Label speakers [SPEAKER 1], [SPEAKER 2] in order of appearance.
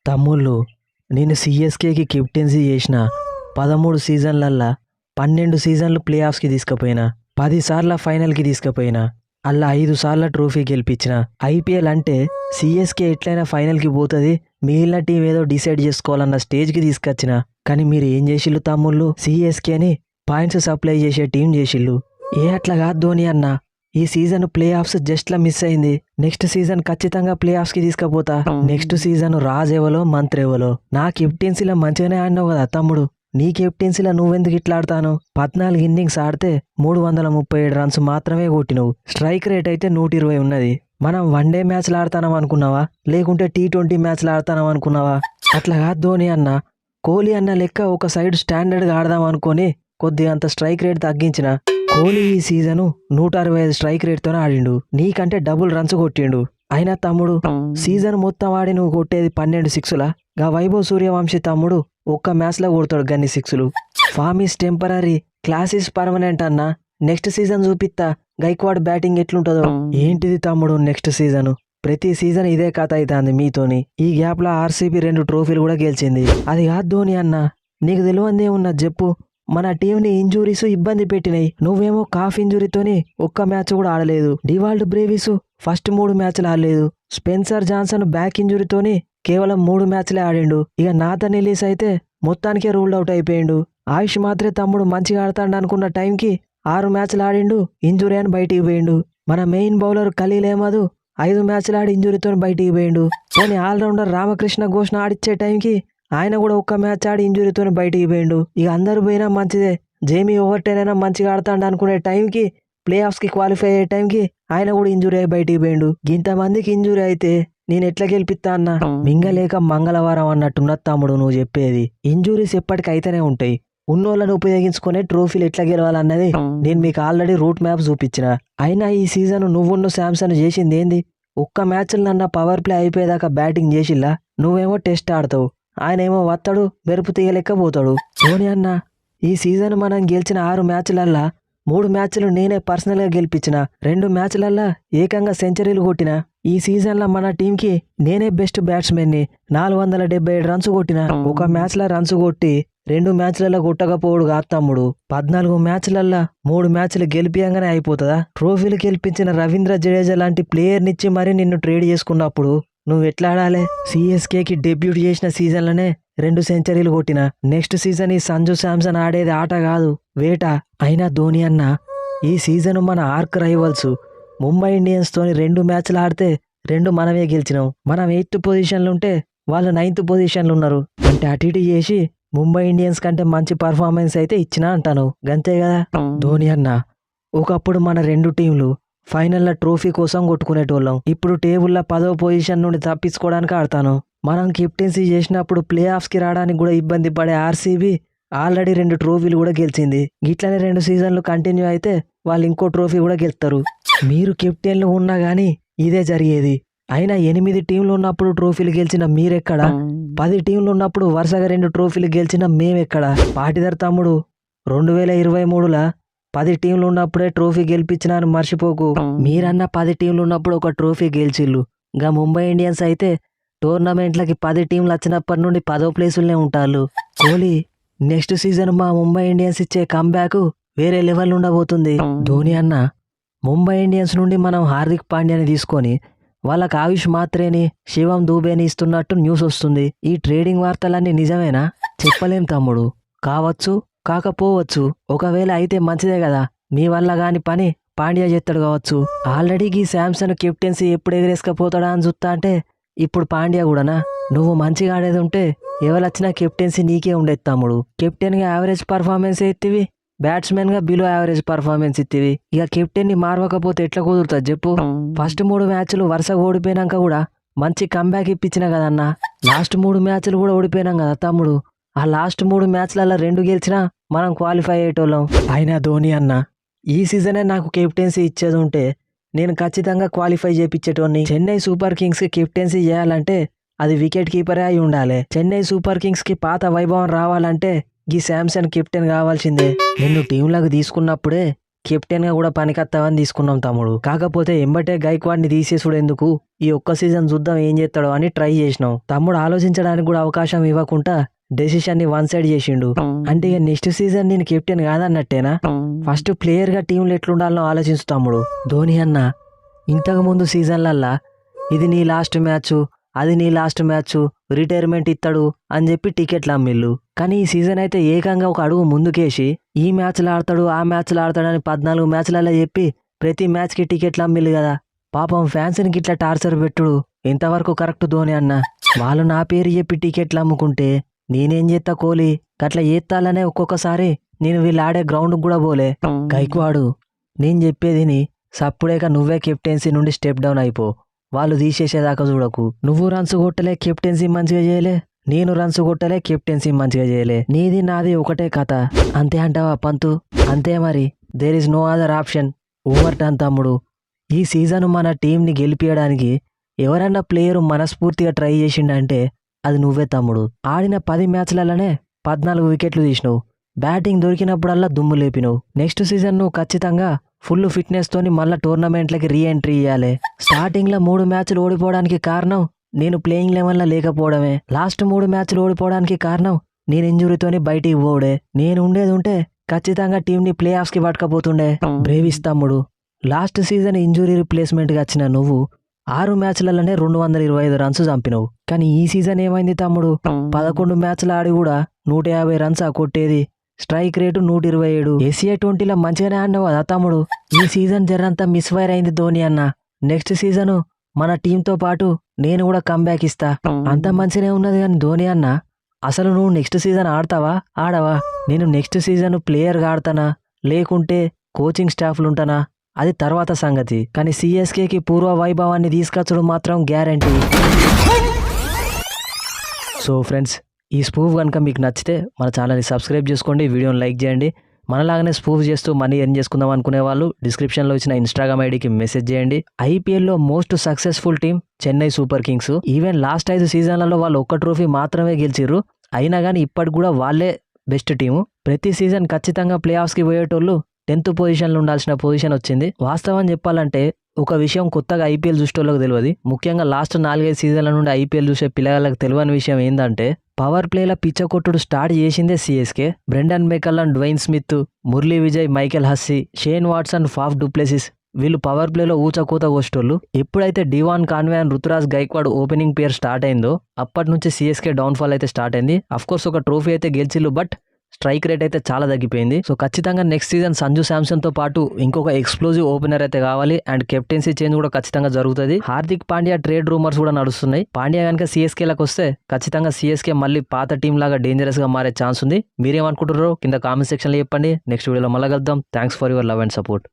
[SPEAKER 1] తమ్ముళ్ళు, నేను సిఎస్కేకి కెప్టెన్సీ చేసిన 13 సీజన్లల్లా 12 సీజన్లు ప్లే ఆఫ్స్కి తీసుకుపోయినా, 10 సార్ల ఫైనల్కి తీసుకుపోయినా, అలా 5 సార్ల ట్రోఫీ గెలిపించిన. ఐపీఎల్ అంటే సిఎస్కే ఎట్లయినా ఫైనల్కి పోతుంది, మిగిలిన టీం ఏదో డిసైడ్ చేసుకోవాలన్న స్టేజ్కి తీసుకొచ్చిన. కానీ మీరు ఏం చేసిళ్ళు తమ్ముళ్ళు? సిఎస్కేని పాయింట్స్ సప్లై చేసే టీం చేసిళ్ళు. అట్లా కాదు ధోని అన్న, ఈ సీజన్ ప్లే ఆఫ్స్ జస్ట్లా మిస్ అయింది. నెక్స్ట్ సీజన్ ఖచ్చితంగా ప్లే ఆఫ్స్కి తీసుకుపోతా. నెక్స్ట్ సీజన్ రాజ్ ఎవలో మంత్రి ఎవలో. నా కెప్టెన్సీలో మంచిగానే ఆడినావు కదా తమ్ముడు, నీ కెప్టెన్సీలో నువ్వెందుకు ఇట్లా ఆడతాను? 14 ఇన్నింగ్స్ ఆడితే 337 రన్స్ మాత్రమే కొట్టినవు. స్ట్రైక్ రేట్ అయితే 120 ఉన్నది. మనం వన్డే మ్యాచ్లు ఆడతానం అనుకున్నావా, లేకుంటే T20 మ్యాచ్లు ఆడతానం అనుకున్నావా? అట్లా కాదు ధోని అన్న, కోహ్లీ అన్న లెక్క ఒక సైడ్ స్టాండర్డ్గా ఆడదాం అనుకొని కొద్దిగా అంత స్ట్రైక్ రేట్ తగ్గించిన. కోహ్లీ ఈ సీజను 165 స్ట్రైక్ రేట్తోనే ఆడిండు, నీకంటే డబుల్ రన్స్ కొట్టిండు. అయినా తమ్ముడు, సీజన్ మొత్తం ఆడి నువ్వు కొట్టేది 12 సిక్సులా? గా వైభవ్ సూర్యవంశీ తమ్ముడు ఒక్క మ్యాచ్లో కొడతాడు గన్ని సిక్సులు. Form is temporary, class is permanent అన్న. నెక్స్ట్ సీజన్ చూపిస్తా గైక్వాడ్ బ్యాటింగ్ ఎట్లుంటుందో. ఏంటిది తమ్ముడు నెక్స్ట్ సీజను? ప్రతి సీజన్ ఇదే కథ అవుతుంది మీతోని. ఈ గ్యాప్లో ఆర్సీబీ 2 ట్రోఫీలు కూడా గెలిచింది. అది కాదు ధోని అన్న, నీకు తెలియందే ఉన్నది చెప్పు. మన టీంని ఇంజురీస్ ఇబ్బంది పెట్టినాయి. నువ్వేమో కాఫ్ ఇంజురీతోని ఒక్క మ్యాచ్ కూడా ఆడలేదు. డివాల్డ్ బ్రేవిస్ ఫస్ట్ 3 మ్యాచ్లు ఆడలేదు. స్పెన్సర్ జాన్సన్ బ్యాక్ ఇంజురీతోని కేవలం 3 మ్యాచ్లే ఆడిండు. ఇక నాథన్ ఎలీస్ అయితే మొత్తానికే రూల్డ్ అవుట్ అయిపోయిండు. ఆయుష్ మాత్రే తమ్ముడు మంచిగా ఆడతాడు అనుకున్న టైంకి 6 మ్యాచ్లు ఆడిండు, ఇంజురీ అని బయటికి పోయిండు. మన మెయిన్ బౌలర్ ఖలీల్ అహ్మద్ 5 మ్యాచ్లు ఆడి ఇంజురీతో బయటికి పోయిండు. కానీ ఆల్రౌండర్ రామకృష్ణ ఘోష్ను ఆడిచ్చే టైంకి ఆయన కూడా ఒక్క మ్యాచ్ ఆడి ఇంజురీతో బయటికి పోయిండు. ఇక అందరు పోయినా మంచిదే, జేమీ ఓవర్టైన్ అయినా మంచిగా ఆడతాడు అనుకునే టైంకి, ప్లే ఆఫ్స్కి క్వాలిఫై అయ్యే టైంకి ఆయన కూడా ఇంజురీ అయి బయటికి పోయిండు. ఇంతమందికి ఇంజురీ అయితే నేను ఎట్లా గెలిపిస్తా అన్న? మింగలేక మంగళవారం అన్నట్టున్న తమ్ముడు నువ్వు చెప్పేది. ఇంజురీస్ ఎప్పటికైతేనే ఉంటాయి. ఉన్నోళ్ళని ఉపయోగించుకునే ట్రోఫీలు ఎట్లా గెలవాలన్నది నేను మీకు ఆల్రెడీ రూట్ మ్యాప్ చూపించిన. అయినా ఈ సీజన్ నువ్వున్న శాంసన్ చేసింది ఏంది? ఒక్క మ్యాచ్లన్నా పవర్ ప్లే అయిపోయేదాకా బ్యాటింగ్ చేసిల్లా? నువ్వేమో టెస్ట్ ఆడతావు, ఆయన ఏమో వస్తాడు మెరుపు తీయలేకపోతాడు. ధోని అన్న, ఈ సీజన్ మనం గెలిచిన 6 మ్యాచ్లల్లా 3 మ్యాచ్లు నేనే పర్సనల్గా గెలిపించిన. 2 మ్యాచ్లల్లా ఏకంగా సెంచరీలు కొట్టిన. ఈ సీజన్లో మన టీంకి నేనే బెస్ట్ బ్యాట్స్మెన్ని. 477 రన్స్ కొట్టిన. ఒక మ్యాచ్లో రన్స్ కొట్టి 2 మ్యాచ్లలో కొట్టకపోవడు కాదు తమ్ముడు. 14 మ్యాచ్లల్లా 3 మ్యాచ్లు గెలిపియంగానే అయిపోతుందా? ట్రోఫీలు గెలిపించిన రవీంద్ర జడేజా లాంటి ప్లేయర్నిచ్చి మరీ నిన్ను ట్రేడ్ చేసుకున్నప్పుడు నువ్వు ఎట్లా ఆడాలి? సిఎస్కేకి డెబ్యూట్ చేసిన సీజన్లోనే 2 సెంచరీలు కొట్టిన. నెక్స్ట్ సీజన్ ఈ సంజు శాంసన్ ఆడేది ఆట కాదు, వేట. అయినా ధోని అన్న, ఈ సీజన్ మన ఆర్క్ రైవల్స్ ముంబై ఇండియన్స్ తోని 2 మ్యాచ్లు ఆడితే 2 మనమే గెలిచినాం. మనం 8th పొజిషన్లు ఉంటే వాళ్ళు 9th పొజిషన్లు ఉన్నారు. అంటే అటు ఇటు చేసి ముంబై ఇండియన్స్ కంటే మంచి పర్ఫార్మెన్స్ అయితే ఇచ్చినా అంటాను, గంతే కదా. ధోని అన్న, ఒకప్పుడు మన 2 టీంలు ఫైనల్లో ట్రోఫీ కోసం కొట్టుకునేటోళ్ళం. ఇప్పుడు టేబుల్లో 10వ పొజిషన్ నుండి తప్పించుకోవడానికి ఆడతాను. మనం కెప్టెన్సీ చేసినప్పుడు ప్లే ఆఫ్స్కి రావడానికి కూడా ఇబ్బంది పడే ఆర్సీబీ ఆల్రెడీ 2 ట్రోఫీలు కూడా గెలిచింది. ఇట్లనే 2 సీజన్లు కంటిన్యూ అయితే వాళ్ళు ఇంకో ట్రోఫీ కూడా గెలుస్తారు. మీరు కెప్టెన్లు ఉన్నా కానీ ఇదే జరిగేది. అయినా 8 టీంలు ఉన్నప్పుడు ట్రోఫీలు గెలిచిన మీరెక్కడ? 10 టీంలు ఉన్నప్పుడు వరుసగా 2 ట్రోఫీలు గెలిచిన మేమెక్కడ? పాటిదర్ తమ్ముడు, 2023లా 10 టీంలు ఉన్నప్పుడే ట్రోఫీ గెలిపించినా అని మర్చిపోకు. మీరన్న 10 టీంలు ఉన్నప్పుడు ఒక ట్రోఫీ గెలిచిళ్ళు. ఇంకా ముంబై ఇండియన్స్ అయితే టోర్నమెంట్లకి 10 టీంలు వచ్చినప్పటి నుండి 10వ ప్లేసులనే ఉంటారు. కోహ్లీ, నెక్స్ట్ సీజన్ మా ముంబై ఇండియన్స్ ఇచ్చే కంబ్యాక్ వేరే లెవెల్ ఉండబోతుంది. ధోని అన్న, ముంబై ఇండియన్స్ నుండి మనం హార్దిక్ పాండ్యాని తీసుకొని వాళ్ళకి ఆయుష్ మాత్రేని శివం దూబేని ఇస్తున్నట్టు న్యూస్ వస్తుంది. ఈ ట్రేడింగ్ వార్తలన్నీ నిజమేనా? చెప్పలేం తమ్ముడు, కావచ్చు కాకపోవచ్చు. ఒకవేళ అయితే మంచిదే కదా, మీ వల్ల కాని పని పాండ్యా చేస్తాడు కావచ్చు. ఆల్రెడీ ఈ శాంసన్ కెప్టెన్సీ ఎప్పుడు ఎగరేసుకపోతాడా అని చూస్తా అంటే ఇప్పుడు పాండ్యా కూడానా? నువ్వు మంచిగా ఆడేది ఉంటే ఎవరొచ్చినా కెప్టెన్సీ నీకే ఉండేది తమ్ముడు. కెప్టెన్గా యావరేజ్ పర్ఫార్మెన్స్ ఎత్తివి, బ్యాట్స్మెన్గా బిలో యావరేజ్ పర్ఫార్మెన్స్ ఇత్తివి. ఇక కెప్టెన్ని మారవకపోతే ఎట్లా కుదురుతుంది చెప్పు? ఫస్ట్ 3 మ్యాచ్లు వరుసగా ఓడిపోయినాక కూడా మంచి కంబ్యాక్ ఇప్పించిన కదన్నా. లాస్ట్ 3 మ్యాచ్లు కూడా ఓడిపోయినాం కదా తమ్ముడు. ఆ లాస్ట్ 3 మ్యాచ్లలో 2 గెలిచినా మనం క్వాలిఫై అయ్యేటోళ్ళం. అయినా ధోని అన్న, ఈ సీజనే నాకు కెప్టెన్సీ ఇచ్చేది ఉంటే నేను ఖచ్చితంగా క్వాలిఫై చేయించేటోని. చెన్నై సూపర్ కింగ్స్కి కెప్టెన్సీ చేయాలంటే అది వికెట్ కీపరే అయి ఉండాలి. చెన్నై సూపర్ కింగ్స్కి పాత వైభవం రావాలంటే ఈ శాంసన్ కెప్టెన్ కావాల్సిందే. నిన్ను టీంలకు తీసుకున్నప్పుడే కెప్టెన్ గా కూడా పనికొత్తావని తీసుకున్నాం తమ్ముడు. కాకపోతే ఎంబటే గైక్వాడ్ని తీసేసుడు ఎందుకు, ఈ ఒక్క సీజన్ చూద్దాం ఏం చేస్తాడో అని ట్రై చేసినాం. తమ్ముడు ఆలోచించడానికి కూడా అవకాశం ఇవ్వకుండా డెసిషన్ ని వన్ సైడ్ చేసిండు. అంటే ఇక నెక్స్ట్ సీజన్ నేను కెప్టెన్ కాదన్నట్టేనా? ఫస్ట్ ప్లేయర్ గా టీంలో ఎట్లుండాలో ఆలోచించు తమ్ముడు. ధోని అన్న ఇంతకు ముందు సీజన్లల్లా ఇది నీ లాస్ట్ మ్యాచ్, అది నీ లాస్ట్ మ్యాచ్, రిటైర్మెంట్ ఇస్తాడు అని చెప్పి టికెట్లు అమ్మిళ్ళు. కానీ ఈ సీజన్ అయితే ఏకంగా ఒక అడుగు ముందుకేసి ఈ మ్యాచ్లు ఆడతాడు ఆ మ్యాచ్లు ఆడతాడని 14 మ్యాచ్లలో చెప్పి ప్రతి మ్యాచ్కి టికెట్లు అమ్మిళ్ళు కదా. పాపం ఫ్యాన్స్ని ఇట్లా టార్చర్ పెట్టుడు ఎంతవరకు కరెక్ట్ ధోని అన్న? వాళ్ళు నా పేరు చెప్పి టికెట్లు అమ్ముకుంటే నేనేం చేస్తా కోహ్లీ? గట్లా ఏత్తాలనే ఒక్కొక్కసారి నేను వీళ్ళు ఆడే గ్రౌండ్కి కూడా పోలే. గైక్వాడు నేను చెప్పేదిని సప్పుడేక నువ్వే కెప్టెన్సీ నుండి స్టెప్ డౌన్ అయిపో. వాళ్ళు తీసేసేదాకా చూడకు. నువ్వు రన్స్ కొట్టలే, కెప్టెన్సీ మంచిగా చేయలే, నేను రన్స్ కొట్టలే, కెప్టెన్సీ మంచిగా చేయలే. నీది నాది ఒకటే కథ అంతే అంటావా పంతు? అంతే మరి, there is no other option. Over turn తమ్ముడు. ఈ సీజన్ మన టీంని గెలిపించడానికి ఎవరన్నా ప్లేయరు మనస్ఫూర్తిగా ట్రై చేసిండంటే అది నువ్వే తమ్ముడు. ఆడిన 10 మ్యాచ్లలోనే 14 వికెట్లు తీసినావు. బ్యాటింగ్ దొరికినప్పుడల్లా దుమ్ము లేపినావు. నెక్స్ట్ సీజన్ నువ్వు ఖచ్చితంగా ఫుల్ ఫిట్నెస్ తోని మళ్ళా టోర్నమెంట్లకి రీ ఎంట్రీ ఇవ్వాలి. స్టార్టింగ్ లో 3 మ్యాచ్లు ఓడిపోవడానికి కారణం నేను ప్లేయింగ్ లెవెల్ లో లేకపోవడమే. లాస్ట్ 3 మ్యాచ్లు ఓడిపోవడానికి కారణం నేను ఇంజురీతోని బయటికి పోవడే. నేను ఉండేది ఉంటే ఖచ్చితంగా టీంని ప్లే ఆఫ్స్ కి పట్టుకపోతుండే. బ్రేవిస్ తమ్ముడు, లాస్ట్ సీజన్ ఇంజురీ రిప్లేస్మెంట్ గా వచ్చిన నువ్వు 6 మ్యాచ్లలోనే 225 రన్స్ చంపినవు. కానీ ఈ సీజన్ ఏమైంది తమ్ముడు? 11 మ్యాచ్లు ఆడి కూడా 150 రన్స్ కొట్టేది. Strike rate 127. ఏసీఐ 20లో మంచిగానే ఆడినావు కదా తమ్ముడు. ఈ సీజన్ జరంతా మిస్ ఫైర్ అయింది ధోని అన్న. నెక్స్ట్ సీజన్ మన టీంతో పాటు నేను కూడా కంబ్యాక్ ఇస్తా. అంత మంచిగానే ఉన్నది కానీ ధోని అన్న, అసలు నువ్వు నెక్స్ట్ సీజన్ ఆడతావా ఆడవా? నేను నెక్స్ట్ సీజన్ ప్లేయర్గా ఆడతానా లేకుంటే కోచింగ్ స్టాఫ్లు ఉంటానా అది తర్వాత సంగతి. కానీ సిఎస్కేకి పూర్వ వైభవాన్ని తీసుకొచ్చడం మాత్రం గ్యారంటీ. సో ఫ్రెండ్స్, ఈ స్పూఫ్ కనుక మీకు నచ్చితే మన ఛానల్ని సబ్స్క్రైబ్ చేసుకోండి, వీడియోని లైక్ చేయండి. మనలాగానే స్పూఫ్ చేస్తూ మనీ ఎర్న్ చేసుకుందాం అనుకునే వాళ్ళు డిస్క్రిప్షన్లో ఇచ్చిన ఇన్స్టాగ్రామ్ ఐడికి మెసేజ్ చేయండి. ఐపీఎల్లో most successful team Chennai super Kings. Even last 5 సీజన్లలో వాళ్ళు ఒక్క ట్రోఫీ మాత్రమే గెలిచిర్రు. అయినా కానీ ఇప్పటికి కూడా వాళ్ళే బెస్ట్ టీము. ప్రతి సీజన్ ఖచ్చితంగా ప్లే ఆఫ్స్కి పోయేటోళ్ళు 10th పొజిషన్లో ఉండాల్సిన పొజిషన్ వచ్చింది. వాస్తవం చెప్పాలంటే ఒక విషయం కొత్తగా ఐపీఎల్ చూసేటోళ్ళకి తెలియదు. ముఖ్యంగా లాస్ట్ 4-5 సీజన్ల నుండి ఐపీఎల్ చూసే పిల్లగాళ్ళకి తెలియని విషయం ఏంటంటే పవర్ ప్లేల పిచ్చ కొట్టుడు స్టార్ట్ చేసిందే CSK. Brendon McCullum, Dwayne Smith, Murali Vijay, Michael Hussey, Shane Watson, Faf du Plessis వీళ్ళు పవర్ ప్లేలో ఊచకూత కోసేటోళ్ళు. ఎప్పుడైతే Devon Conway and Ruturaj Gaikwad opening pair start అయిందో అప్పటి నుంచి సిఎస్కే డౌన్ఫాల్ అయితే స్టార్ట్ అయింది. అఫ్కోర్స్ ఒక ట్రోఫీ అయితే గెలిచిల్లు, బట్ స్ట్రైక్ రేట్ అయితే చాలా తగ్గిపోయింది. సో ఖచ్చితంగా నెక్స్ట్ సీజన్ సంజు శాంసన్ తో పాటు ఇంకొక ఎక్స్ప్లోజివ్ ఓపెనర్ అయితే కావాలి. అండ్ కెప్టెన్సీ చేంజ్ కూడా ఖచ్చితంగా జరుగుతుంది. హార్దిక్ పాండ్యా ట్రేడ్ రూమర్స్ కూడా నడుస్తున్నాయి. పాండ్యా కనుక సిఎస్కేలకు వస్తే ఖచ్చితంగా సిఎస్కే మళ్ళీ పాత టీం లాగా డేంజరస్ గా మారే ఛాన్స్ ఉంది. మీరేమనుకుంటారో కింద కామెంట్ సెక్షన్ లో చెప్పండి. నెక్స్ట్ వీడియోలో మళ్ళీ కలుద్దాం. Thanks for your love and support.